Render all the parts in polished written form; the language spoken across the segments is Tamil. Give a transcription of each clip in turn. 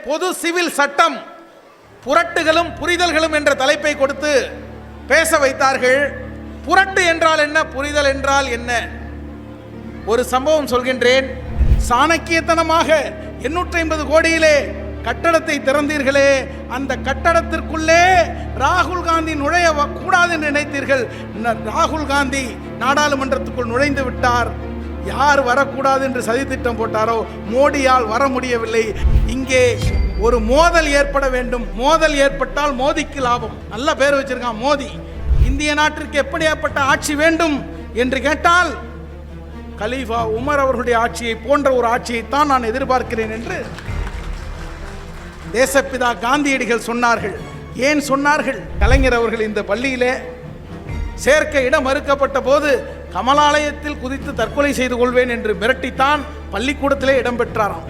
பொது சிவில் சட்டம் புரட்டுகளும் புரிதல்களும் என்ற தலைப்பை கொடுத்து பேச வைத்தார்கள். புரட்டு என்றால் என்ன, புரிதல் என்றால் என்ன? ஒரு சம்பவம் சொல்கின்றேன். சாணக்கியத்தனமாக 850 கோடியிலே கட்டடத்தை திறந்தீர்களே, அந்த கட்டடத்திற்குள்ளே ராகுல் காந்தி நுழைய கூடாது என்று நினைத்தீர்கள். ராகுல் காந்தி நாடாளுமன்றத்துக்குள் நுழைந்து விட்டார். யார் வரக்கூடாது என்று சதித்திட்டம் போட்டாரோ மோடியால் வர முடியவில்லை. இங்கே ஒரு மோதல் ஏற்பட வேண்டும். மோதல் ஏற்பட்டால் மோதிக்கு லாபம். நல்ல பேர் வச்சிருக்கான் மோதி. இந்திய நாட்டிற்கு எப்படியாப்பட்ட ஆட்சி வேண்டும் என்று கேட்டால் கலீஃபா உமர் அவர்களுடைய ஆட்சியை போன்ற ஒரு ஆட்சியைத்தான் நான் எதிர்பார்க்கிறேன் என்று தேசப்பிதா காந்தியடிகள் சொன்னார்கள். ஏன் சொன்னார்கள்? கலைஞர் அவர்கள் இந்த பள்ளியிலே சேர்க்க இடம் மறுக்கப்பட்ட போது கமலாலயத்தில் குதித்து தற்கொலை செய்து கொள்வேன் என்று மிரட்டித்தான் பள்ளிக்கூடத்திலே இடம் பெற்றாராம்.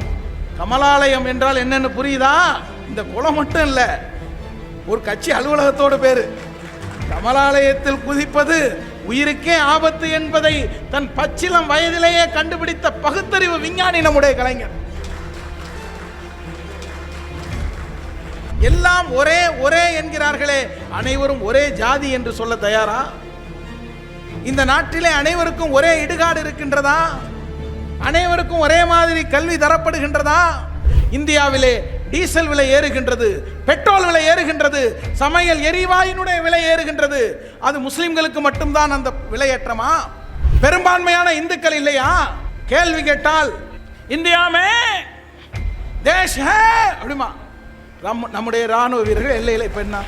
கமலாலயம் என்றால் என்னன்னு புரியுதா? இந்த குளம் மட்டும் இல்ல, ஒரு கட்சி அலுவலகத்தோடு பேரு. கமலாலயத்தில் குதிப்பது உயிருக்கே ஆபத்து என்பதை தன் பச்சிலம் வயதிலேயே கண்டுபிடித்த பகுத்தறிவு விஞ்ஞானி நம்முடைய கலைஞர். எல்லாம் ஒரே ஒரே என்கிறார்களே, அனைவரும் ஒரே ஜாதி என்று சொல்ல தயாரா? இந்த நாட்டிலே அனைவருக்கும் ஒரே இடுகாடு இருக்கின்றதா? அனைவருக்கும் ஒரே மாதிரி கல்வி தரப்படுகின்றதா? இந்தியாவிலே டீசல் விலை ஏறுகின்றது, பெட்ரோல் விலை ஏறுகின்றது, சமையல் எரிவாயுனுடைய விலை ஏறுகின்றது. அது முஸ்லிம்களுக்கு மட்டும்தான் அந்த விலையேற்றமா? பெரும்பான்மையான இந்துக்கள் இல்லையா? கேள்வி கேட்டால் இந்தியாமே தேஷ் ஹே அப்படிமா நம்முடைய ராணுவ வீரர்கள் எல்லையில் இப்ப என்ன?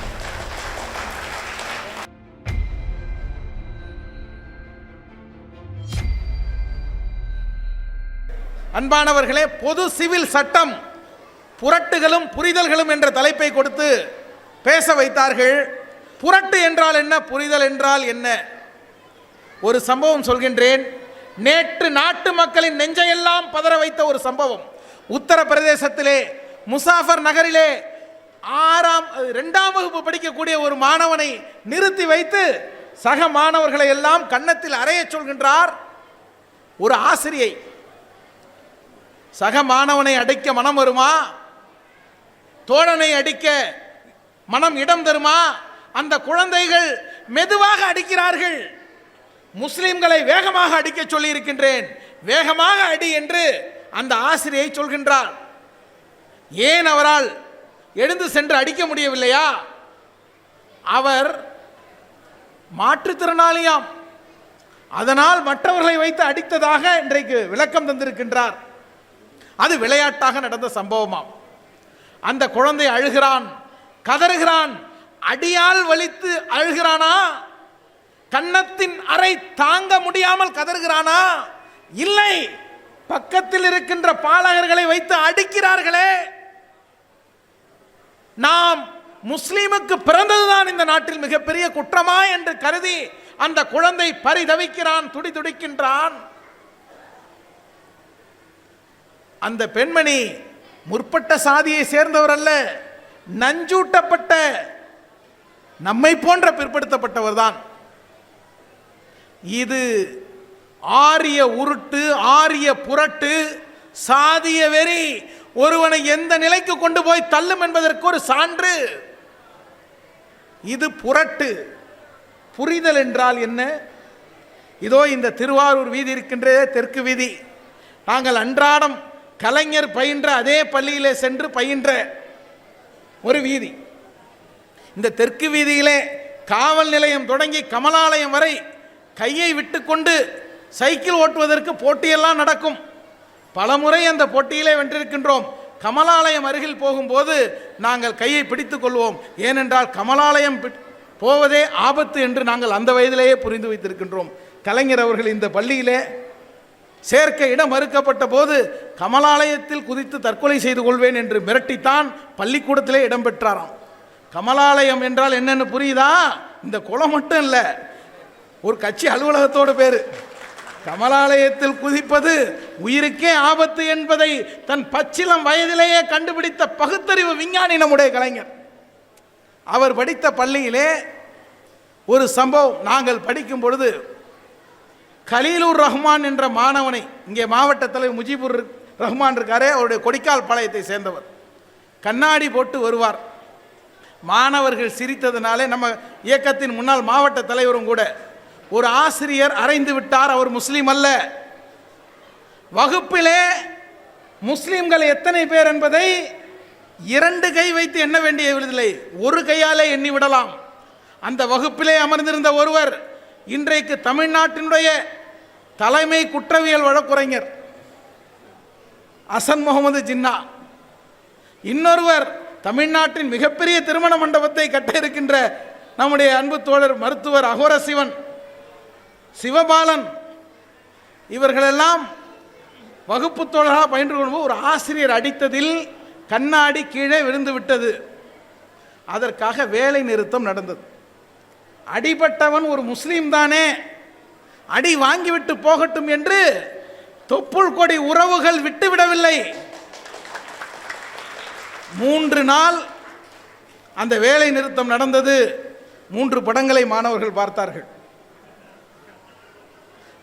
அன்பானவர்களே, பொது சிவில் சட்டம் புரட்டுகளும் புரிதல்களும் என்ற தலைப்பை கொடுத்து பேச வைத்தார்கள். புரட்டு என்றால் என்ன, புரிதல் என்றால் என்ன? ஒரு சம்பவம் சொல்கின்றேன். நேற்று நாட்டு மக்களின் நெஞ்சையெல்லாம் பதற வைத்த ஒரு சம்பவம். உத்தரப்பிரதேசத்திலே முசாஃபர் நகரிலே 2ஆம் வகுப்பு படிக்கக்கூடிய ஒரு மாணவனை நிறுத்தி வைத்து சக மாணவர்களை எல்லாம் கன்னத்தில் அறைய சொல்கின்றார் ஒரு ஆசிரியை. சக மாணவனை அடிக்க மனம் வருமா? தோழனை அடிக்க மனம் இடம் தருமா? அந்த குழந்தைகள் மெதுவாக அடிக்கிறார்கள். முஸ்லிம்களை வேகமாக அடிக்க சொல்லி இருக்கின்றேன், வேகமாக அடி என்று அந்த ஆசிரியை சொல்கின்றார். ஏன் அவரால் எழுந்து சென்று அடிக்க முடியவில்லையா? அவர் மாற்றுத்திறனாளியாம். அதனால் மற்றவர்களை வைத்து அடித்ததாக இன்றைக்கு விளக்கம் தந்திருக்கின்றார். அது விளையாட்டாக நடந்த சம்பவமாம். அந்த குழந்தை அழுகிறான், கதறுகிறான். அடியால் வலித்து அழுகிறானா? கன்னத்தின் அறை தாங்க முடியாமல் கதறுகிறானா? இல்லை, பக்கத்தில் இருக்கின்ற பாலகர்களை வைத்து அடிக்கிறார்களே. நாம் முஸ்லீமுக்கு பிறந்ததுதான் இந்த நாட்டில் மிகப்பெரிய குற்றமா என்று கருதி அந்த குழந்தை பரிதவிக்கிறான், துடிதுடிக்கின்றான். அந்த பெண்மணி முற்பட்ட சாதியை சேர்ந்தவர் அல்ல, நஞ்சூட்டப்பட்ட நம்மை போன்ற பிற்படுத்தப்பட்டவர் தான். இது ஆரிய உருட்டு, ஆரிய புரட்டு, சாதிய வெறி ஒருவனை எந்த நிலைக்கு கொண்டு போய் தள்ளும் என்பதற்கு ஒரு சான்று. இது புரட்டு. புரிதல் என்றால் என்ன? இதோ இந்த திருவாரூர் வீதி இருக்கின்றதே, தெற்கு வீதி. நாங்கள் அன்றாடம் கலைஞர் பயின்ற அதே பள்ளியிலே சென்று பயின்ற ஒரு வீதி. இந்த தெற்கு வீதியிலே காவல் நிலையம் தொடங்கி கமலாலயம் வரை கையை விட்டுக்கொண்டு சைக்கிள் ஓட்டுவதற்கு போட்டியெல்லாம் நடக்கும். பலமுறை அந்த போட்டியிலே வென்றிருக்கின்றோம். கமலாலயம் அருகில் போகும்போது நாங்கள் கையை பிடித்துக் கொள்வோம். ஏனென்றால் கமலாலயம் போவதே ஆபத்து என்று நாங்கள் அந்த வயதிலேயே புரிந்து வைத்திருக்கின்றோம். கலைஞர் அவர்கள் இந்த பள்ளியிலே சேர்க்க இடம் மறுக்கப்பட்ட போது கமலாலயத்தில் குதித்து தற்கொலை செய்து கொள்வேன் என்று மிரட்டித்தான் பள்ளிக்கூடத்திலே இடம் பெற்றாராம். கமலாலயம் என்றால் என்னன்னு புரியுதா? இந்த குளம் மட்டும் இல்ல, ஒரு கட்சி அலுவலகத்தோடு பேரு. கமலாலயத்தில் குதிப்பது உயிருக்கே ஆபத்து என்பதை தன் பச்சிலம் வயதிலேயே கண்டுபிடித்த பகுத்தறிவு விஞ்ஞானி நம்முடைய கலைஞர். அவர் படித்த பள்ளியிலே ஒரு சம்பவம். நாங்கள் படிக்கும் பொழுது கலீலுர் ரஹ்மான் என்ற மாணவனை, இங்கே மாவட்ட தலைவர் முஜிபுர் ரஹ்மான் இருக்காரே, அவருடைய கொடிக்கால் பாளையத்தை சேர்ந்தவர், கண்ணாடி போட்டு வருவார். மாணவர்கள் சிரித்ததுனாலே நம்ம இயக்கத்தின் முன்னாள் மாவட்ட தலைவரும் கூட, ஒரு ஆசிரியர் அறைந்து விட்டார், அவர் முஸ்லீம் அல்ல. வகுப்பிலே முஸ்லிம்கள் எத்தனை பேர் என்பதை 2 கை வைத்து எண்ண வேண்டியதில்லை, ஒரு கையாலே எண்ணி விடலாம். அந்த வகுப்பிலே அமர்ந்திருந்த ஒருவர் இன்றைக்கு தமிழ்நாட்டினுடைய தலைமை குற்றவியல் வழக்குரைஞர் அசன் முகமது ஜின்னா. இன்னொருவர் தமிழ்நாட்டின் மிகப்பெரிய திருமண மண்டபத்தை கட்ட இருக்கின்ற நம்முடைய அன்பு தோழர் மருத்துவர் அகோர சிவன், சிவபாலன். இவர்களெல்லாம் வகுப்பு தோழராக பயின்று கொள்ளும்போது ஒரு ஆசிரியர் அடித்ததில் கண்ணாடி கீழே விழுந்து விட்டது. அதற்காக வேலை நிறுத்தம் நடந்தது. அடிபட்டவன் ஒரு முஸ்லீம் தானே, அடி வாங்கிவிட்டு போகட்டும் என்று தொப்புள் கொடி உறவுகள் விட்டுவிடவில்லை. 3 நாள் அந்த வேலை நிறுத்தம் நடந்தது. 3 படங்களை மாணவர்கள் பார்த்தார்கள்.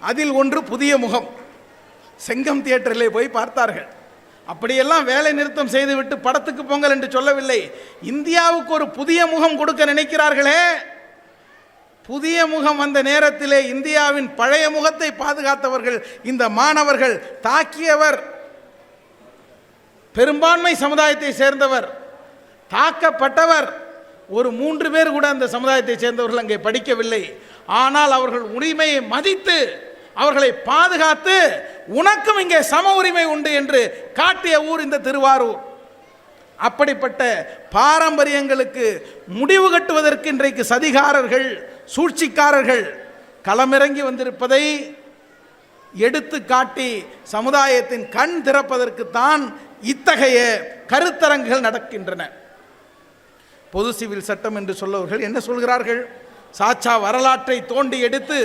அதில் ஒன்று புதிய முகம். செங்கம் தியேட்டரிலே போய் பார்த்தார்கள். அப்படியெல்லாம் வேலை நிறுத்தம் செய்துவிட்டு படத்துக்கு போங்கள் என்று சொல்லவில்லை. இந்தியாவுக்கு ஒரு புதிய முகம் கொடுக்க நினைக்கிறார்களே, புதிய முகம் வந்த நேரத்திலே இந்தியாவின் பழைய முகத்தை பாதுகாத்தவர்கள் இந்த மாணவர்கள். தாக்கியவர் பெரும்பான்மை சமுதாயத்தை சேர்ந்தவர், தாக்கப்பட்டவர் ஒரு 3 பேர் கூட அந்த சமுதாயத்தை சேர்ந்தவர்கள் அங்கே படிக்கவில்லை. ஆனால் அவர்கள் உரிமையை மதித்து அவர்களை பாதுகாத்து உனக்கும் இங்கே சம உரிமை உண்டு என்று காட்டிய ஊர் இந்த திருவாரூர். அப்படிப்பட்ட பாரம்பரியங்களுக்கு முடிவு கட்டுவதற்கு இன்றைக்கு சதிகாரர்கள், சூழ்ச்சிக்காரர்கள் களமிறங்கி வந்திருப்பதை எடுத்து காட்டி சமுதாயத்தின் கண் திறப்பதற்குத்தான் இத்தகைய கருத்தரங்குகள் நடக்கின்றன. பொது சிவில் சட்டம் என்று சொல்லவர்கள் என்ன சொல்கிறார்கள்? சாச்சா வரலாற்றை தோண்டி எடுத்து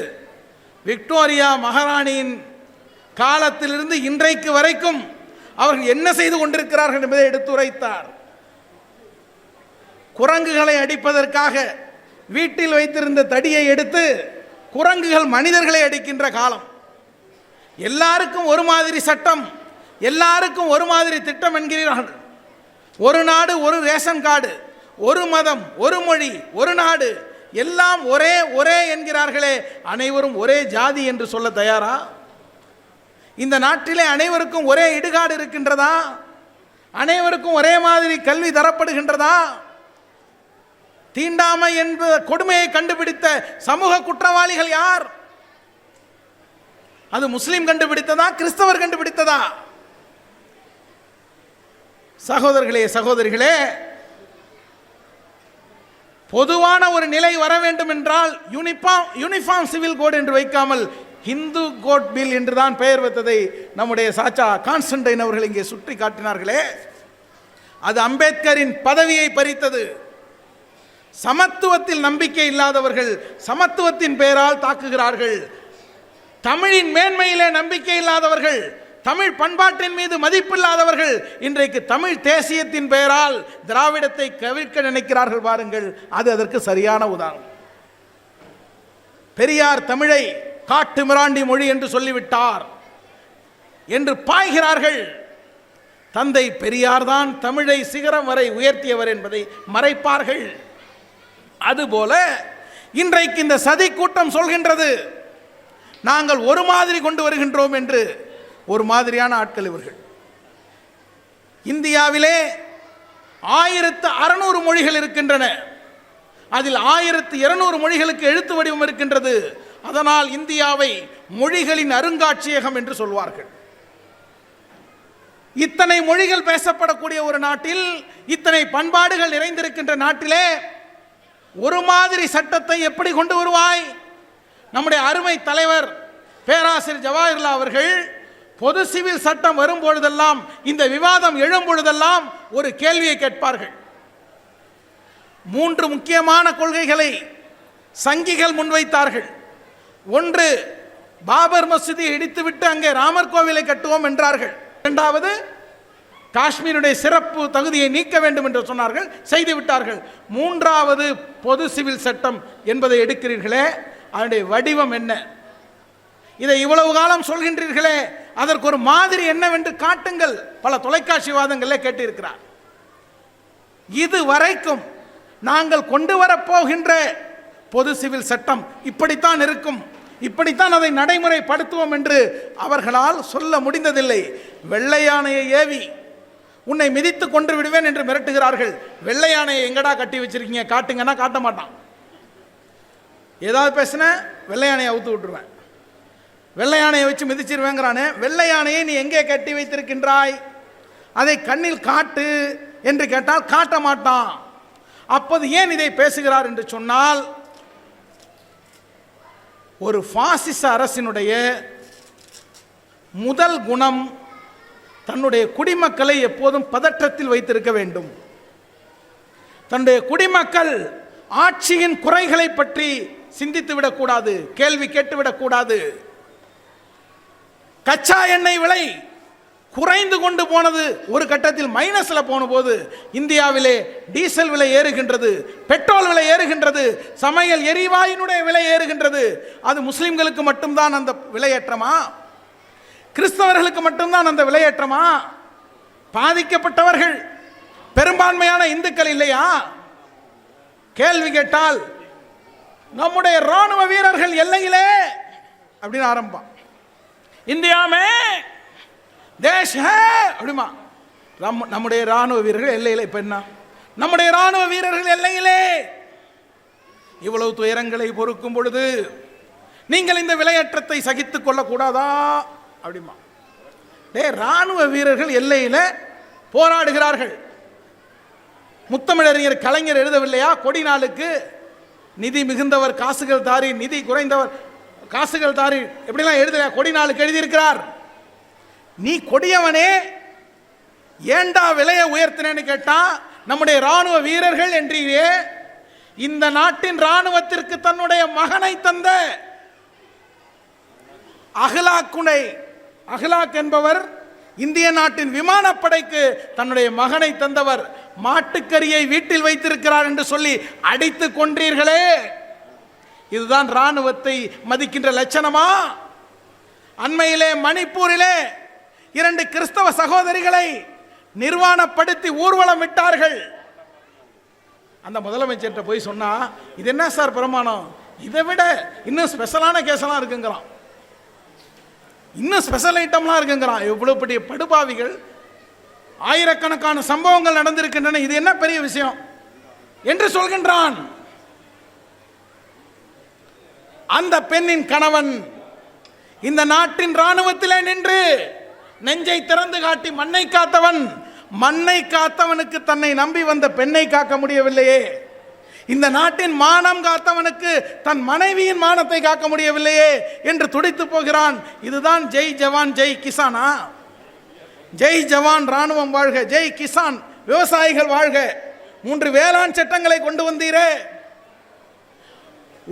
விக்டோரியா மகாராணியின் காலத்திலிருந்து இன்றைக்கு வரைக்கும் அவர்கள் என்ன செய்து கொண்டிருக்கிறார்கள் என்பதை எடுத்துரைத்தார். குரங்குகளை அடிப்பதற்காக வீட்டில் வைத்திருந்த தடியை எடுத்து குரங்குகள் மனிதர்களை அடிக்கின்ற காலம். எல்லாருக்கும் ஒரு மாதிரி சட்டம், எல்லாருக்கும் ஒரு மாதிரி திட்டம் என்கிறார்கள். ஒரு நாடு, ஒரு ரேஷன் கார்டு, ஒரு மதம், ஒரு மொழி, ஒரு நாடு, எல்லாம் ஒரே ஒரே என்கிறார்களே. அனைவரும் ஒரே ஜாதி என்று சொல்ல தயாரா? இந்த நாட்டிலே அனைவருக்கும் ஒரே இடுகாடு இருக்கின்றதா? அனைவருக்கும் ஒரே மாதிரி கல்வி தரப்படுகின்றதா? தீண்டாமை என்ற கொடுமையை கண்டுபிடித்த சமூக குற்றவாளிகள் யார்? அது முஸ்லிம் கண்டுபிடித்ததா, கிறிஸ்தவர் கண்டுபிடித்ததா? சகோதரர்களே, சகோதரிகளே, பொதுவான ஒரு நிலை வர வேண்டும் என்றால் யூனிஃபார்ம் சிவில் கோட் என்று வைக்காமல் ஹிந்து கோட் பில் என்றுதான் பெயர் வைத்ததை நம்முடைய சாச்சா கான்ஸ்டன்டைன் அவர்கள் இங்கே சுட்டி காட்டினார்களே, அது அம்பேத்கரின் பதவியை பறித்தது. சமத்துவத்தில் நம்பிக்கை இல்லாதவர்கள் சமத்துவத்தின் பெயரால் தாக்குகிறார்கள். தமிழின் மேன்மையிலே நம்பிக்கை இல்லாதவர்கள், தமிழ் பண்பாட்டின் மீது மதிப்பில்லாதவர்கள் இன்றைக்கு தமிழ் தேசியத்தின் பெயரால் திராவிடத்தை கவிழ்க்க நினைக்கிறார்கள். பாருங்கள், அது அதற்கு சரியான உதாரணம். பெரியார் தமிழை காட்டு மிராண்டி மொழி என்று சொல்லிவிட்டார் என்று பாய்கிறார்கள். தந்தை பெரியார் தான் தமிழை சிகரம் வரை உயர்த்தியவர் என்பதை மறைப்பார்கள். அதுபோல இன்றைக்கு இந்த சதி கூட்டம் சொல்கின்றது, நாங்கள் ஒரு மாதிரி கொண்டு வருகின்றோம் என்று. ஒரு மாதிரியான ஆட்கள் இவர்கள். இந்தியாவிலே 1600 மொழிகள் இருக்கின்றன. அதில் 1200 மொழிகளுக்கு எழுத்து வடிவம் இருக்கின்றது. அதனால் இந்தியாவை மொழிகளின் அருங்காட்சியகம் என்று சொல்வார்கள். இத்தனை மொழிகள் பேசப்படக்கூடிய ஒரு நாட்டில், இத்தனை பண்பாடுகள் நிறைந்திருக்கின்ற நாட்டிலே ஒரு மாதிரி சட்டத்தை எப்படி கொண்டு வருவாய்? நம்முடைய அருமை தலைவர் பேராசிரியர் ஜவாஹிர்லால் அவர்கள் பொது சிவில் சட்டம் வரும்பொழுதெல்லாம், இந்த விவாதம் எழும் பொழுதெல்லாம் ஒரு கேள்வியை கேட்பார்கள். 3 முக்கியமான கொள்கைகளை சங்கிகள் முன்வைத்தார்கள். ஒன்று, பாபர் மசூதியை இடித்துவிட்டு அங்கே ராமர் கோவிலை கட்டுவோம் என்றார்கள். இரண்டாவது, காஷ்மீருடைய சிறப்பு தகுதியை நீக்க வேண்டும் என்று சொன்னார்கள், செய்து விட்டார்கள். மூன்றாவது, பொது சிவில் சட்டம் என்பதை எடுக்கிறீர்களே, அதனுடைய வடிவம் என்ன? இதை இவ்வளவு காலம் சொல்கின்றீர்களே, அதற்கு ஒரு மாதிரி என்னவென்று காட்டுங்கள். பல தொலைக்காட்சி வாதங்களே கேட்டிருக்கிறார். இது வரைக்கும் நாங்கள் கொண்டு வரப்போகின்ற பொது சிவில் சட்டம் இப்படித்தான் இருக்கும், இப்படித்தான் அதை நடைமுறைப்படுத்துவோம் என்று அவர்களால் சொல்ல முடிந்ததில்லை. வெள்ளை யானையை ஏவி உன்னை மிதித்து கொன்று விடுவேன் என்று மிரட்டுகிறார்கள். வெள்ளை யானையை எங்கடா கட்டி வச்சிருக்கீங்க, காட்டுங்கன்னா காட்ட மாட்டான். ஏதாவது பேசின வெள்ளை யானையை அவுத்து விட்டுருவேன், வெள்ளை யானையை வச்சு மிதிச்சிருவேங்கிறானே. வெள்ளை யானையை நீ எங்கே கட்டி வைத்திருக்கின்றாய், அதை கண்ணில் காட்டு என்று கேட்டால் காட்ட மாட்டான். அப்போது ஏன் இதை பேசுகிறார் என்று சொன்னால், ஒரு பாசிச அரசினுடைய முதல் குணம் தன்னுடைய குடிமக்களை எப்போதும் பதற்றத்தில் வைத்திருக்க வேண்டும். தன்னுடைய குடிமக்கள் ஆட்சியின் குறைகளை பற்றி சிந்தித்து விடக்கூடாது, கேள்வி கேட்டுவிடக்கூடாது. கச்சா எண்ணெய் விலை குறைந்து கொண்டு போனது, ஒரு கட்டத்தில் மைனஸ்ல போன போது இந்தியாவிலே டீசல் விலை ஏறுகின்றது, பெட்ரோல் விலை ஏறுகின்றது, சமையல் எரிவாயுனுடைய விலை ஏறுகின்றது. அது முஸ்லிம்களுக்கு மட்டும்தான் அந்த விலையேற்றமா? கிறிஸ்தவர்களுக்கு மட்டும்தான் அந்த விலையேற்றமா? பாதிக்கப்பட்டவர்கள் பெரும்பான்மையான இந்துக்கள் இல்லையா? கேள்வி கேட்டால் நம்முடைய ராணுவ வீரர்கள் எல்லையிலே அப்படின்னு ஆரம்பம், இந்தியாமே தேஷ் ஹே அப்படிமா. நம்முடைய ராணுவ வீரர்கள் எல்லையிலே, இப்ப என்ன நம்முடைய ராணுவ வீரர்கள் எல்லையிலே இவ்வளவு துயரங்களை பொறுக்கும் பொழுது நீங்கள் இந்த விலையேற்றத்தை சகித்துக் கொள்ளக்கூடாதா அப்படிமா. ராணுவ வீரர்கள் எல்லையில போராடுகிறார்கள். முத்தமிழறிஞர் கலைஞர் எழுதவில்லையா, கொடி நாளுக்கு நிதி மிகுந்தவர் காசுகள் தாரி, நிதி குறைந்தவர் காசுகள் தாரி, எப்படிலாம் எழுதலையா? கொடி நாளுக்கு எழுதியிருக்கிறார். நீ கொடியவனே ஏண்டா விலையை உயர்த்தினேன்னு கேட்டா, நம்முடைய ராணுவ வீரர்கள் என்றே இந்த நாட்டின் ராணுவத்திற்கு தன்னுடைய மகனை தந்த அஹ்லாக் என்பவர் இந்திய நாட்டின் விமானப்படைக்கு தன்னுடைய மகனை தந்தவர். மாட்டுக்கரியை வீட்டில் வைத்திருக்கிறார் என்று சொல்லி அடித்து கொன்றீர்களே, இதுதான் ராணுவத்தை மதிக்கின்ற லட்சணமா? அண்மையிலே மணிப்பூரிலே 2 கிறிஸ்தவ சகோதரிகளை நிர்வாணப்படுத்தி ஊர்வலம் விட்டார்கள். அந்த முதலமைச்சர்கிட்ட போய் சொன்னா, இது என்ன சார் பிரமாணம், இதை விட இன்னும் ஸ்பெஷலான கேஸெல்லாம் இருக்குங்கிறான், இன்னும் ஸ்பெஷல் ஐட்டம்லாம் இருக்குங்கிறான். எவ்வளவு பெரிய படுபாவிகள், ஆயிரக்கணக்கான சம்பவங்கள் நடந்திருக்கின்றன, இது என்ன பெரிய விஷயம் என்று சொல்கின்றான். அந்த பெண்ணின் கணவன் இந்த நாட்டின் ராணுவத்திலே நின்று நெஞ்சை திறந்து காட்டி மண்ணை காத்தவன். மண்ணை காத்தவனுக்கு தன்னை நம்பி வந்த பெண்ணை காக்க முடியவில்லையே, இந்த நாட்டின் மானம் காத்தவனுக்கு தன் மனைவியின் மானத்தை காக்க முடியவில்லையே என்று துடித்து போகிறான். இதுதான் ஜெய் ஜவான் ஜெய் கிசானா? ஜெய் ஜவான் ராணுவம் வாழ்க, ஜெய் கிசான் விவசாயிகள் வாழ்க. 3 வேளாண் சட்டங்களை கொண்டு வந்தீரே.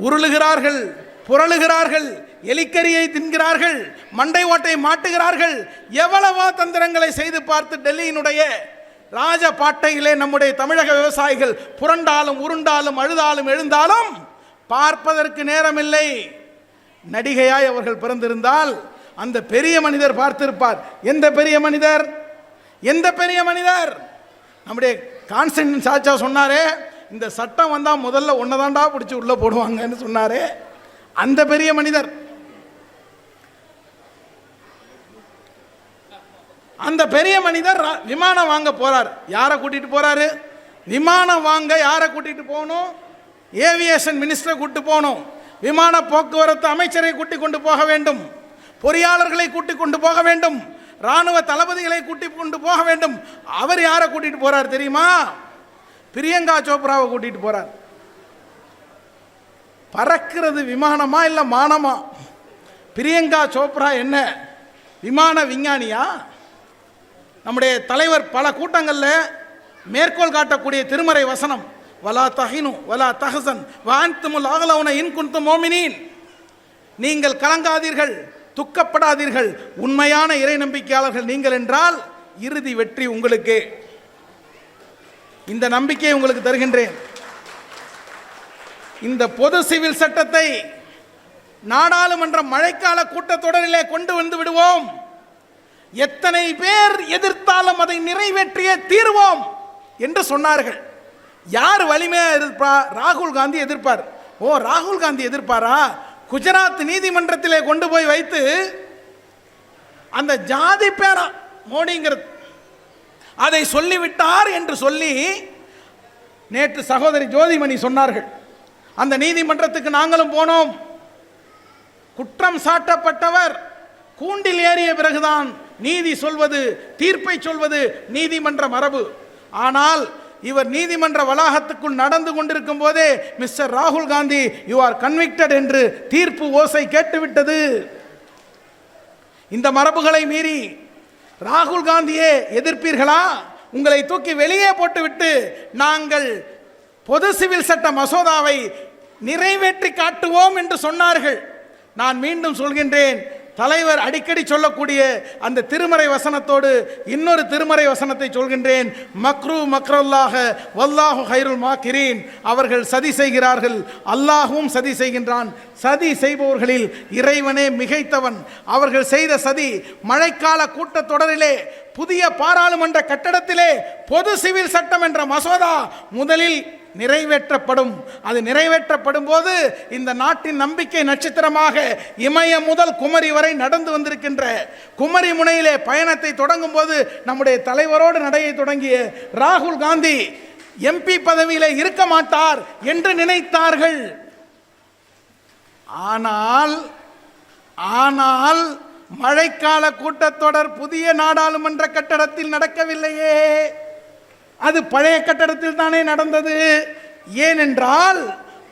உருளுகிறார்கள், புரளுகிறார்கள், எலிக்கரியை தின்கிறார்கள், மண்டை ஓட்டை மாட்டுகிறார்கள். எவ்வளவோ தந்திரங்களை செய்து பார்த்து டெல்லியினுடைய ராஜபாட்டையிலே நம்முடைய தமிழக விவசாயிகள் புரண்டாலும் உருண்டாலும் அழுதாலும் எழுந்தாலும் பார்ப்பதற்கு நேரமில்லை. நடிகையாய் அவர்கள் பிறந்திருந்தால் அந்த பெரிய மனிதர் பார்த்திருப்பார். எந்த பெரிய மனிதர்? எந்த பெரிய மனிதர்? நம்முடைய கான்ஸ்டன்டின் சாச்சா சொன்னாரே, இந்த சட்டம் வந்தா முதல்ல ஒன்னதாண்டா பிடிச்சி உள்ள போடுவாங்கன்னு சொன்னாரே, அந்த பெரிய மனிதர். அந்த பெரிய மனிதர் விமானம் வாங்க போறார். யாரை கூட்டிட்டு போறாரு? விமானம் வாங்க யாரை கூட்டிட்டு போகணும்? ஏவியேஷன் மினிஸ்டரை கூட்டிட்டு போகணும், விமான போக்குவரத்து அமைச்சரை கூட்டிக் கொண்டு போக வேண்டும், பொறியாளர்களை கூட்டிக் கொண்டு போக வேண்டும், ராணுவ தளபதிகளை கூட்டிக் கொண்டு போக வேண்டும். அவர் யாரை கூட்டிட்டு போறார் தெரியுமா? பிரியங்கா சோப்ராவை கூட்டிட்டு போறார். பறக்கிறது விமானமா இல்ல மானமா? பிரியங்கா சோப்ரா என்ன விமான விஞ்ஞானியா? நம்முடைய தலைவர் பல கூட்டங்களில் மேற்கோள் காட்டக்கூடிய திருமறை வசனம், வலா தஹினு வலா தஹசன் வஅன்துமுல் அக்லவுன இன் குன்தும் முஃமினீன், நீங்கள் கலங்காதீர்கள், துக்கப்படாதீர்கள், உண்மையான இறை நம்பிக்கையாளர்கள் நீங்கள் என்றால் இறுதி வெற்றி உங்களுக்கு. இந்த நம்பிக்கையை உங்களுக்கு தருகின்றேன். இந்த பொது சிவில் சட்டத்தை நாடாளுமன்ற மழைக்கால கூட்டத்தொடரிலே கொண்டு வந்து விடுவோம். எத்தனை பேர் எதிர்த்தாலும் அதை நிறைவேற்றியே தீர்வோம் என்று சொன்னார்கள். யார் வலிமையாக எதிர்ப்பா? ராகுல் காந்தி எதிர்ப்பார். ஓ, ராகுல் காந்தி எதிர்ப்பாரா? குஜராத் நீதிமன்றத்திலே கொண்டு போய் வைத்து அந்த ஜாதி பேரா மோடிங்கிறது அதை சொல்லிவிட்டார் என்று சொல்லி நேற்று சகோதரி ஜோதிமணி சொன்னார்கள். அந்த நீதிமன்றத்துக்கு நாங்களும் போனோம். குற்றம் சாட்டப்பட்டவர் கூண்டில் ஏறிய பிறகுதான் நீதி சொல்வது, தீர்ப்பை சொல்வது நீதிமன்ற மரபு. ஆனால் இவர் நீதிமன்ற வளாகத்துக்குள் நடந்து கொண்டிருக்கும் போதே மிஸ்டர் ராகுல் காந்தி, யூ ஆர் கன்விக்டட் என்று தீர்ப்பு ஓசை கேட்டுவிட்டது. இந்த மரபுகளை மீறி ராகுல் காந்தியே எதிர்ப்பீர்களா? உங்களை தூக்கி வெளியே போட்டுவிட்டு நாங்கள் பொது சிவில் சட்ட மசோதாவை நிறைவேற்றி காட்டுவோம் என்று சொன்னார்கள். நான் மீண்டும் சொல்கின்றேன், தலைவர் அடிக்கடி சொல்லக்கூடிய அந்த திருமறை வசனத்தோடு இன்னொரு திருமறை வசனத்தை சொல்கின்றேன். மக்ரு மக்ருல்லாஹ வல்லாஹு ஹைருல் மாக்கிரீன். அவர்கள் சதி செய்கிறார்கள், அல்லாஹும் சதி செய்கின்றான். சதி செய்பவர்களில் இறைவனே மிகைத்தவன். அவர்கள் செய்த சதி மழைக்கால கூட்டத்தொடரிலே புதிய பாராளுமன்ற கட்டடத்திலே பொது சிவில் சட்டம் என்ற மசோதா முதலில் நிறைவேற்றப்படும். அது நிறைவேற்றப்படும் போது இந்த நாட்டின் நம்பிக்கை நட்சத்திரமாக இமயம் முதல் குமரி வரை நடந்து வந்திருக்கின்ற குமரி முனையிலே பயணத்தை தொடங்கும் போது நம்முடைய தலைவரோடு நடையை தொடங்கிய ராகுல் காந்தி எம்பி பதவியிலே இருக்க மாட்டார் என்று நினைத்தார்கள். ஆனால் மழைக்கால கூட்டத்தொடர் புதிய நாடாளுமன்ற கட்டடத்தில் நடக்கவில்லையே, அது பழைய கட்டடத்தில் தானே நடந்தது. ஏனென்றால்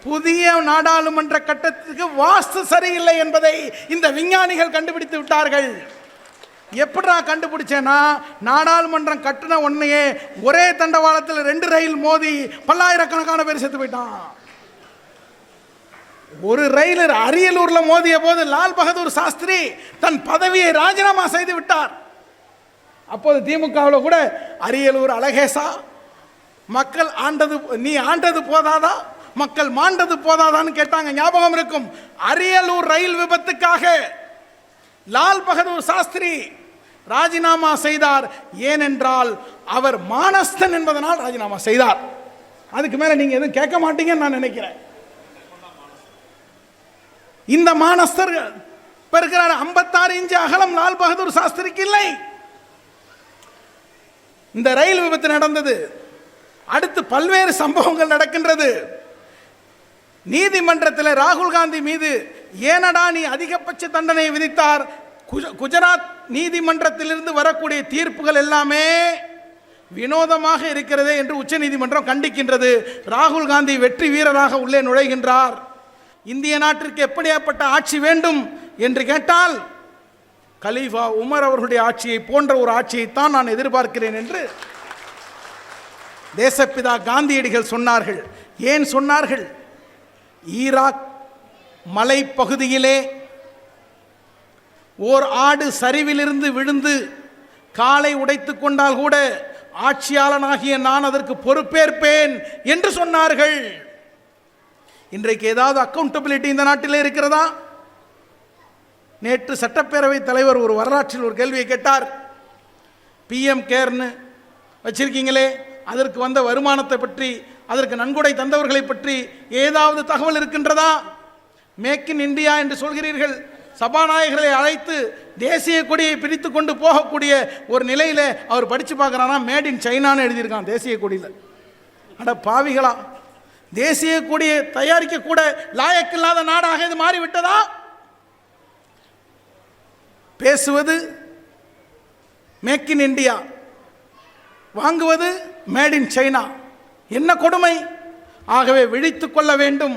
புதிய நாடாளுமன்ற கட்டடத்துக்கு வாஸ்து சரியில்லை என்பதை இந்த விஞ்ஞானிகள் கண்டுபிடித்து விட்டார்கள். எப்படா கண்டுபிடிச்சேன்னா, நாடாளுமன்றம் கட்டின உடனே ஒரே தண்டவாளத்தில் 2 ரயில் மோதி பல்லாயிரக்கணக்கான பேர் செத்து போயிட்டான். ஒரு ரயில் அரியலூர்ல மோதிய போது லால் பகதூர் சாஸ்திரி தன் பதவியை ராஜினாமா செய்து விட்டார். அப்போது திமுகவில் கூட அரியலூர் அழகேசா, மக்கள் ஆண்டது, நீ ஆண்டது போதாதா, மக்கள் மாண்டது போதாதான்னு கேட்டாங்க, ஞாபகம் இருக்கும். அரியலூர் ரயில் விபத்துக்காக லால் பகதூர் சாஸ்திரி ராஜினாமா செய்தார். ஏனென்றால் அவர் மானஸ்தன் என்பதனால் ராஜினாமா செய்தார். அதுக்கு மேல நீங்க எதுவும் கேட்க மாட்டீங்கன்னு நான் நினைக்கிறேன். இந்த மானஸ்தர் பெறுகிறார். 56 இன்ச்சு அகலம் லால் பகதூர் சாஸ்திரிக்கு இல்லை. இந்த ரயில் விபத்து நடந்தது. அடுத்து பல்வேறு சம்பவங்கள் நடக்கின்றது. நீதிமன்றத்தில் ராகுல் காந்தி மீது ஏனடா நீ அதிகபட்ச தண்டனை விதித்தார்? குஜராத் நீதிமன்றத்திலிருந்து வரக்கூடிய தீர்ப்புகள் எல்லாமே வினோதமாக இருக்கிறதே என்று உச்ச நீதிமன்றம் கண்டிக்கின்றது. ராகுல் காந்தி வெற்றி வீரராக உள்ளே நுழைகின்றார். இந்திய நாட்டிற்கு எப்படியாப்பட்ட ஆட்சி வேண்டும் என்று கேட்டால் கலீஃபா உமர் அவர்களுடைய ஆட்சியை போன்ற ஒரு ஆட்சியைத்தான் நான் எதிர்பார்க்கிறேன் என்று தேசப்பிதா காந்தியடிகள் சொன்னார்கள். ஏன் சொன்னார்கள்? ஈராக் மலைப்பகுதியிலே ஓர் ஆடு சரிவிலிருந்து விழுந்து காலை உடைத்து கொண்டால் கூட ஆட்சியாளனாகிய நான் அதற்கு பொறுப்பேற்பேன் என்று சொன்னார்கள். இன்றைக்கு ஏதாவது அக்கௌண்டபிலிட்டி இந்த நாட்டில் இருக்கிறதா? நேற்று சட்டப்பேரவை தலைவர் ஒரு வரலாற்றில் ஒரு கேள்வியை கேட்டார். பிஎம் கேர்னு வச்சிருக்கீங்களே, அதற்கு வந்த வருமானத்தை பற்றி, அதற்கு நன்கொடை தந்தவர்களை பற்றி ஏதாவது தகவல் இருக்கின்றதா? மேக் இன் இந்தியா என்று சொல்கிறீர்கள். சபாநாயகர்களை அழைத்து தேசிய கொடியை பிரித்து கொண்டு போகக்கூடிய ஒரு நிலையில் அவர் படித்து பார்க்குறானா, மேட் இன் சைனான்னு எழுதியிருக்கான் தேசிய கொடியில். அட பாவிகளா, தேசிய கொடியை தயாரிக்க கூட லாயக்கில்லாத நாடாக இது மாறிவிட்டதா? பேசுவது மேக் இன் இந்தியா, வாங்குவது மேட் இன் சைனா. என்ன கொடுமை! ஆகவே விழித்துக் கொள்ள வேண்டும்.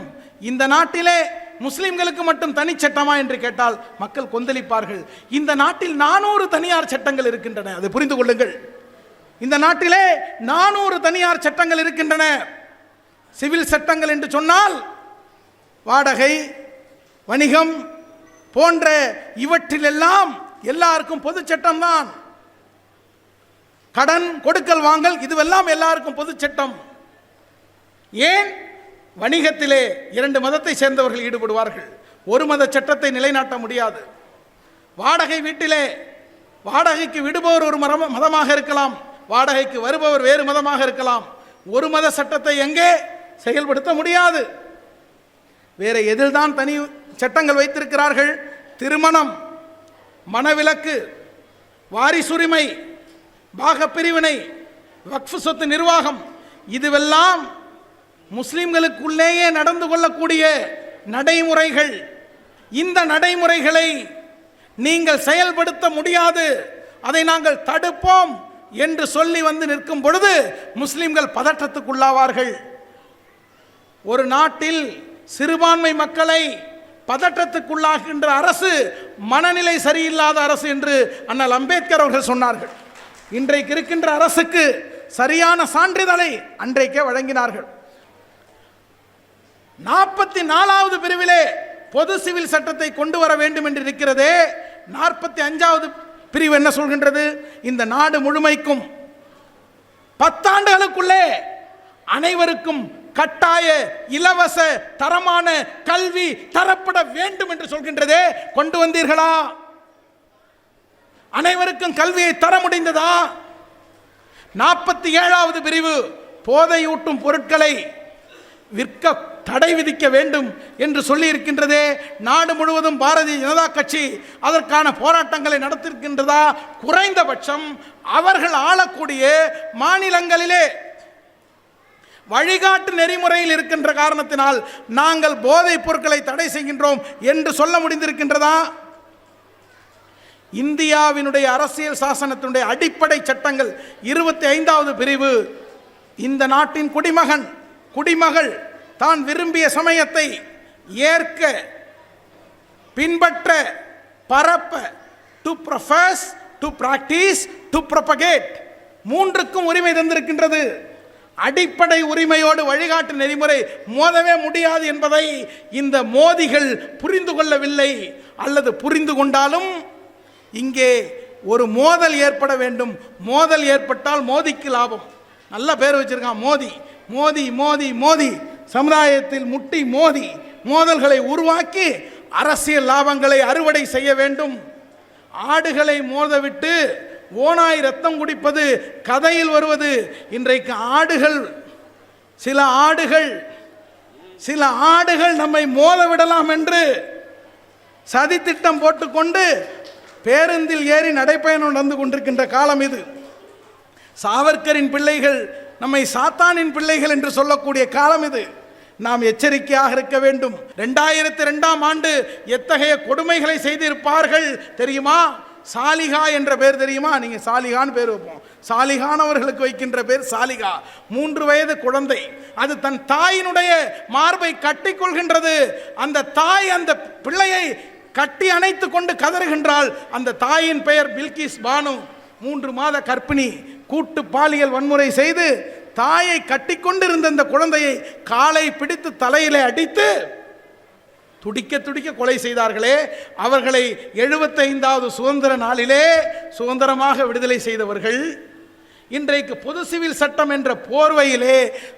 இந்த நாட்டிலே முஸ்லிம்களுக்கு மட்டும் தனி சட்டமா என்று கேட்டால் மக்கள் கொந்தளிப்பார்கள். இந்த நாட்டில் 400 தனியார் சட்டங்கள் இருக்கின்றன, அதை புரிந்து கொள்ளுங்கள். இந்த நாட்டிலே 400 தனியார் சட்டங்கள் இருக்கின்றன. சிவில் சட்டங்கள் என்று சொன்னால் வாடகை, வணிகம் போன்ற இவற்றிலெல்லாம் எல்லாருக்கும் பொது சட்டம் தான். கடன் கொடுக்கல் வாங்கல் இதுவெல்லாம் எல்லாருக்கும் பொது சட்டம். ஏன்? வணிகத்திலே 2 மதத்தை சேர்ந்தவர்கள் ஈடுபடுவார்கள், ஒரு மத சட்டத்தை நிலைநாட்ட முடியாது. வாடகை வீட்டிலே வாடகைக்கு விடுபவர் ஒரு மதமாக இருக்கலாம், வாடகைக்கு வருபவர் வேறு மதமாக இருக்கலாம். ஒரு மத சட்டத்தை எங்கே செயல்படுத்த முடியாது. வேற எதில்தான் தனி சட்டங்கள் வைத்திருக்கிறார்கள்? திருமணம், மனவிலக்கு, வாரிசுரிமை, பாகப்பிரிவினை, வக்ஃப் சொத்து நிர்வாகம், இதுவெல்லாம் முஸ்லிம்களுக்குள்ளேயே நடந்து கொள்ளக்கூடிய நடைமுறைகள். இந்த நடைமுறைகளை நீங்கள் செயல்படுத்த முடியாது, அதை நாங்கள் தடுப்போம் என்று சொல்லி வந்து நிற்கும் பொழுது முஸ்லிம்கள் பதற்றத்துக்குள்ளாவார்கள். ஒரு நாட்டில் சிறுபான்மை மக்களை பதற்றத்துக்குள்ளாகின்ற அரசு மனநிலை சரியில்லாத அரசு என்று அண்ணல் அம்பேத்கர் அவர்கள் சொன்னார்கள். இன்றைக்கு இருக்கின்ற அரசுக்கு சரியான சான்றிதழை அன்றைக்கே வழங்கினார்கள். 44வது பிரிவிலே பொது சிவில் சட்டத்தை கொண்டு வர வேண்டும் என்று இருக்கிறதே, 45வது பிரிவு என்ன சொல்கின்றது? இந்த நாடு முழுமைக்கும் 10 ஆண்டுகளுக்குள்ளே அனைவருக்கும் கட்டாய இலவச தரமான கல்வி தரப்பட வேண்டும் என்று சொல்கின்றதே, கொண்டு வந்தீர்களா? அனைவருக்கும் கல்வியை தர முடிந்ததா? 47வது பிரிவு போதையூட்டும் பொருட்களை விற்க தடை விதிக்க வேண்டும் என்று சொல்லி இருக்கின்றதே, நாடு முழுவதும் பாரதிய ஜனதா கட்சி அதற்கான போராட்டங்களை நடத்திருக்கின்றதா? குறைந்தபட்சம் அவர்கள் ஆளக்கூடிய மாநிலங்களிலே வழிகாட்டு நெறிமுறையில் இருக்கின்ற காரணத்தினால் நாங்கள் போதைப் பொருட்களை தடை செய்கின்றோம் என்று சொல்ல முடிந்திருக்கின்றதா? இந்தியாவினுடைய அரசியல் சாசனத்தினுடைய அடிப்படை சட்டங்கள் 25வது பிரிவு இந்த நாட்டின் குடிமகன் குடிமகள் தான் விரும்பிய சமயத்தை ஏற்க, பின்பற்ற, பரப்ப, to profess, to practise, to propagate, மூன்றுக்கும் உரிமை தந்திருக்கின்றது. அடிப்படை உரிமையோடு வழிகாட்டு நெறிமுறை மோதவே முடியாது என்பதை இந்த மோதிகள் புரிந்து கொள்ளவில்லை. அல்லது புரிந்து கொண்டாலும் இங்கே ஒரு மோதல் ஏற்பட வேண்டும். மோதல் ஏற்பட்டால் மோதிக்கு லாபம். நல்ல பேர் வச்சிருக்கான், மோதி. மோதி மோதி மோதி சமுதாயத்தில் முட்டி மோதி மோதல்களை உருவாக்கி அரசியல் லாபங்களை அறுவடை செய்ய வேண்டும். ஆடுகளை மோதவிட்டு ஓனாய் ரத்தம் குடிப்பது கதையில் வருவது. இன்றைக்கு சில ஆடுகள் நம்மை மோத விடலாம் என்று சதித்திட்டம் போட்டுக்கொண்டு பேருந்தில் ஏறி நடைப்பயணம் நடந்து கொண்டிருக்கின்ற காலம் இது. சாவர்கரின் பிள்ளைகள் நம்மை சாத்தானின் பிள்ளைகள் என்று சொல்லக்கூடிய காலம் இது. நாம் எச்சரிக்கையாக இருக்க வேண்டும். 2002ஆம் ஆண்டு எத்தகைய கொடுமைகளை செய்திருப்பார்கள் தெரியுமா? சாலிகா என்ற பேர் தெரியுமா? நீங்க சாலிகான்னு பேர் வைப்போம். சாலிகானவர்களுக்கு வைக்கின்ற பேர் சாலிகா. 3 வயது குழந்தை. அது தன் தாயினுடைய மார்பை கட்டி கொள்கின்றது. அந்த தாய் அந்த பிள்ளையை கட்டி அணைத்து கொண்டு கதறுகின்றாள். அந்த தாயின் பெயர் பில்கிஸ் பானு. 3 மாத கர்ப்பிணி. கூட்டு பாலியல் வன்முறை செய்து தாயை கட்டி கொண்டிருந்த அந்த குழந்தையை காலை பிடித்து தலையிலே அடித்து துடிக்க துடிக்க கொலை செய்தார்களே, அவர்களை 75வது சுதந்திர நாளிலே சுதந்திரமாக விடுதலை செய்தவர்கள் இன்றைக்கு பொது சிவில் சட்டம் என்ற போர்வையிலே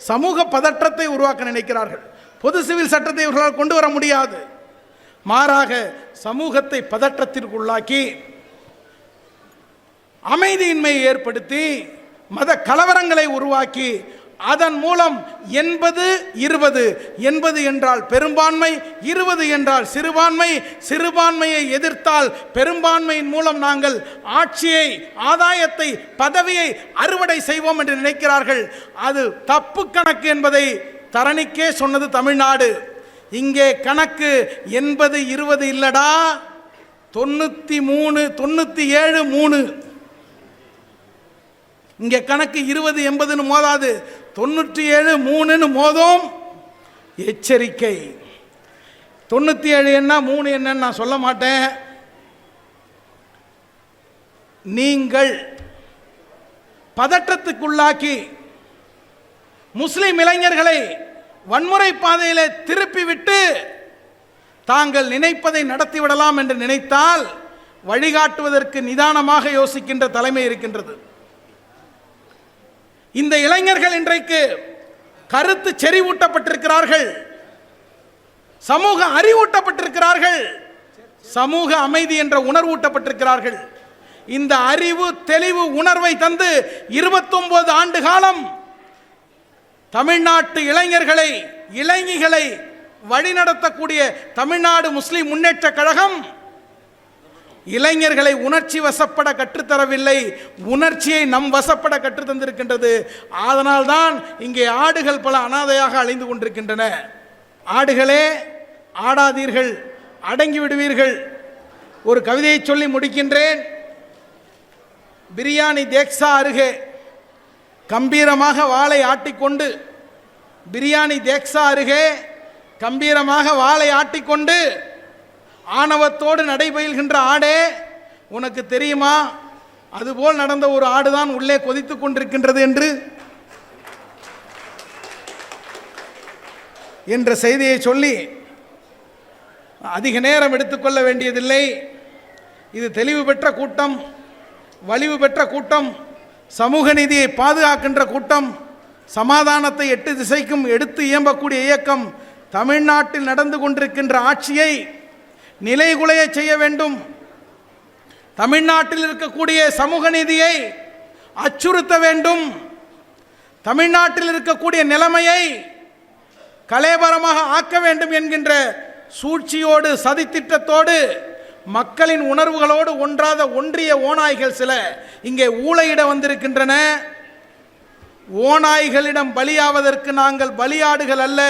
சமூக பதற்றத்தை உருவாக்க நினைக்கிறார்கள். பொது சிவில் சட்டத்தை இவர்களால் கொண்டு வர முடியாது. மாறாக சமூகத்தை பதற்றத்திற்குள்ளாக்கி அமைதியின்மையை ஏற்படுத்தி மத கலவரங்களை உருவாக்கி அதன் மூலம் 80-20, 80 என்றால் பெரும்பான்மை, 20 என்றால் சிறுபான்மை, சிறுபான்மையை எதிர்த்தால் பெரும்பான்மையின் மூலம் நாங்கள் ஆட்சியை, ஆதாயத்தை, பதவியை அறுவடை செய்வோம் என்று நினைக்கிறார்கள். அது தப்பு கணக்கு என்பதை தரணிக்கே சொன்னது தமிழ்நாடு. இங்கே கணக்கு 80-20 இல்லடா, 93-97-3. இங்கே கணக்கு 20-80 மோதாது, 97-3 மோதும். எச்சரிக்கை. 97 என்ன 3 என்னன்னு நான் சொல்ல மாட்டேன். நீங்கள் பதற்றத்துக்குள்ளாக்கி முஸ்லிம் இளைஞர்களை வன்முறை பாதையிலே திருப்பிவிட்டு தாங்கள் நினைப்பதை நடத்திவிடலாம் என்று நினைத்தால் வழிகாட்டுவதற்கு நிதானமாக யோசிக்கின்ற தலைமை இருக்கின்றது. இந்த இளைஞர்கள் இன்றைக்கு கருத்து செறிவூட்டப்பட்டிருக்கிறார்கள், சமூக அறிவூட்டப்பட்டிருக்கிறார்கள், சமூக அமைதி என்ற உணர்வூட்டப்பட்டிருக்கிறார்கள். இந்த அறிவு, தெளிவு, உணர்வை தந்து 29 ஆண்டு காலம் தமிழ்நாட்டு இளைஞர்களை இளைஞர்களை வழிநடத்தக்கூடிய தமிழ்நாடு முஸ்லிம் முன்னேற்ற கழகம் இளைஞர்களை உணர்ச்சி வசப்பட கற்றுத்தரவில்லை, உணர்ச்சியை நம் வசப்பட கற்றுத்தந்திருக்கின்றது. அதனால்தான் இங்கே ஆடுகள் பல அனாதையாக அலைந்து கொண்டிருக்கின்றன. ஆடுகளே ஆடாதீர்கள், அடங்கி விடுவீர்கள். ஒரு கவிதையை சொல்லி முடிக்கின்றேன். பிரியாணி தேக்ஸா அருகே கம்பீரமாக வாளை ஆட்டிக்கொண்டு, பிரியாணி தேக்ஸா அருகே கம்பீரமாக வாளை ஆட்டிக்கொண்டு ஆணவத்தோடு நடைபயில்கின்ற ஆடே, உனக்கு தெரியுமா அதுபோல் நடந்த ஒரு ஆடுதான் உள்ளே கொதித்து கொண்டிருக்கின்றது என்று என்ற செய்தியை சொல்லி அதிக நேரம் எடுத்துக்கொள்ள வேண்டியதில்லை. இது தெளிவு பெற்ற கூட்டம், வலிவு பெற்ற கூட்டம், சமூக நீதியை பாதுகாக்கின்ற கூட்டம், சமாதானத்தை 8 திசைக்கும் எடுத்து இயம்பக்கூடிய இயக்கம். தமிழ்நாட்டில் நடந்து கொண்டிருக்கின்ற ஆட்சியை நிலைகுலைய செய்ய வேண்டும். தமிழ்நாட்டில் இருக்கக்கூடிய சமூக நீதியை அச்சுறுத்த வேண்டும். தமிழ்நாட்டில் இருக்கக்கூடிய நிலைமையை கலேபரமாக ஆக்க வேண்டும் என்கின்ற சூழ்ச்சியோடு, சதித்திட்டத்தோடு, மக்களின் உணர்வுகளோடு ஒன்றிய ஓநாய்கள் சில இங்கே ஊளையிட வந்திருக்கின்றன. ஓநாய்களிடம் பலியாவதற்கு நாங்கள் பலியாடுகள் அல்ல,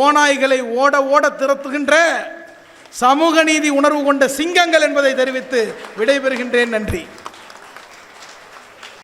ஓநாய்களை ஓட ஓட திரட்டுகின்ற சமூக நீதி உணர்வு கொண்ட சிங்கங்கள் என்பதை தெரிவித்து விடைபெறுகின்றேன். நன்றி.